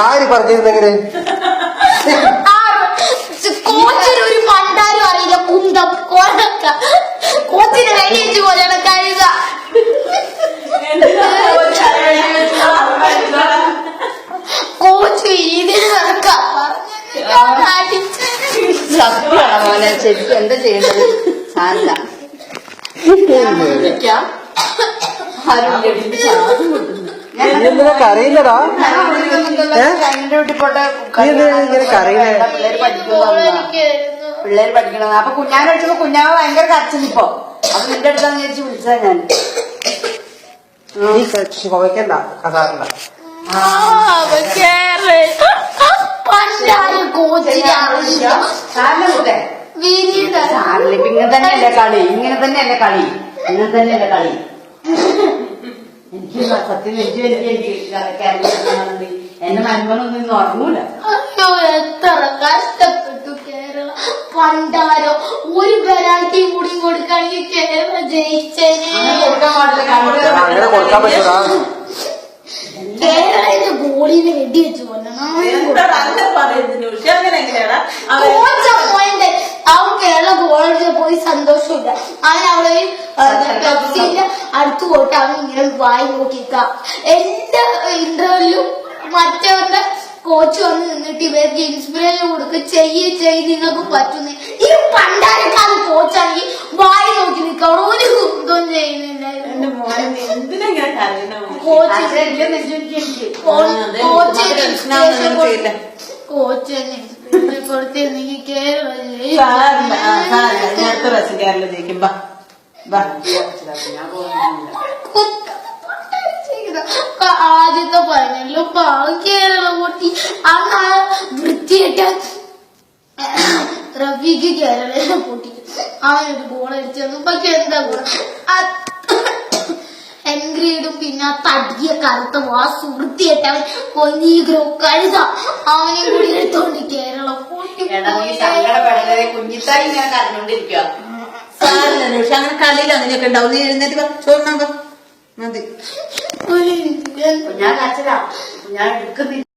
ആര് പറഞ്ഞിരുന്നെങ്ങനെ കോച്ചിനൊരു പണ്ടാരും അറിയില്ല കുന്തം കൊഴക്ക കോച്ചിന് വെടി വെച്ച് കൊല്ലണ കഴുക കോച്ച് ഇതിന് നടക്കാം സത്യമാണ് മോനെ ശരിക്കും എന്താ ചെയ്യേണ്ടത് സാറില്ല കരയില്ലടാ പിള്ളേര് പഠിക്കണത് അപ്പൊ കുഞ്ഞാനെ വിളിച്ചപ്പോ കുഞ്ഞാവ് ഭയങ്കര കരച്ചിലിപ്പോ അപ്പൊ നിന്റെ അടുത്താന്ന് വിചാരിച്ച് വിളിച്ചതാ ഞാൻ ചോദിക്കണ്ട കഥാറില്ല സാറില്ല ഇപ്പൊ ഇങ്ങനെ തന്നെയല്ലേ കളി ഇങ്ങനെ തന്നെയല്ലേ കളി എനിക്ക് സത്യം എനിക്ക് എന്റെ മരുമനൊന്നും ഇന്ന് ഉറങ്ങൂല. അയ്യോ എത്ര കഷ്ടപ്പെട്ടു കേരള പണ്ടാരോ ഒരു പെനാൽറ്റി കൂടി കൊടുക്കാണെങ്കിൽ കേരള ജയിച്ചേനെ. കേരളത്തിന്റെ ഗോളിന് വെടി വെച്ച് കൊല്ലണം. അവൻ കേരള ഗോളടിച്ച് പോയി സന്തോഷമില്ല. അവൻ അവിടെ പെപ്സിന്റെ അടുത്ത് പോയിട്ട് അവൻ ഇങ്ങനെ വായി നോക്കിക്ക. എല്ലാ ഇന്റർവ്യൂലും മറ്റവരുടെ കോച്ച് വന്ന് നിന്നിട്ട് ഇവർക്ക് ഇൻസ്പിറേഷൻ കൊടുക്കുക ചെയ്യ് നിങ്ങൾക്ക് പറ്റുന്നേ. ഈ പണ്ടാരക്കാല കോച്ചാണെങ്കിൽ വായി നോക്കി നിൽക്കുക. അവിടെ ഒരു കുന്തം ചെയ്യുന്നില്ല. കോച്ചിനെ കൊടുത്തിരുന്നെങ്കിൽ കേരള ജയിക്കും. ആദ്യത്തെ പറഞ്ഞല്ലോ കേരള പൊട്ടി അന്ന് വൃത്തിയായിട്ട് റഫീക്ക് കേരള പൊട്ടിക്കും. അവനൊരു ഗോൾ അടിച്ചു തന്നു. പക്ഷെ എന്താ ഗോൾ എൻഗ്രീഡും പിന്നെ ആ തടിയ കറുത്ത വാസ് വൃത്തിയായിട്ട് അവൻ കൊഞ്ഞീഗ്രോ കഴുത അവനെ കൂടി എടുത്തോണ്ട് കേരള പൊട്ടി. കുഞ്ഞിത്തായി ഇങ്ങനെ കരഞ്ഞോണ്ടിരിക്കുക. അങ്ങനെ കളിയിൽ അങ്ങനെയൊക്കെ ഉണ്ടാവും. നീ എഴുന്നേറ്റ് ചോദിക്കണം മതി. ഞാൻ കരച്ചില്ല ഞാൻ എടുക്കുന്നില്ല.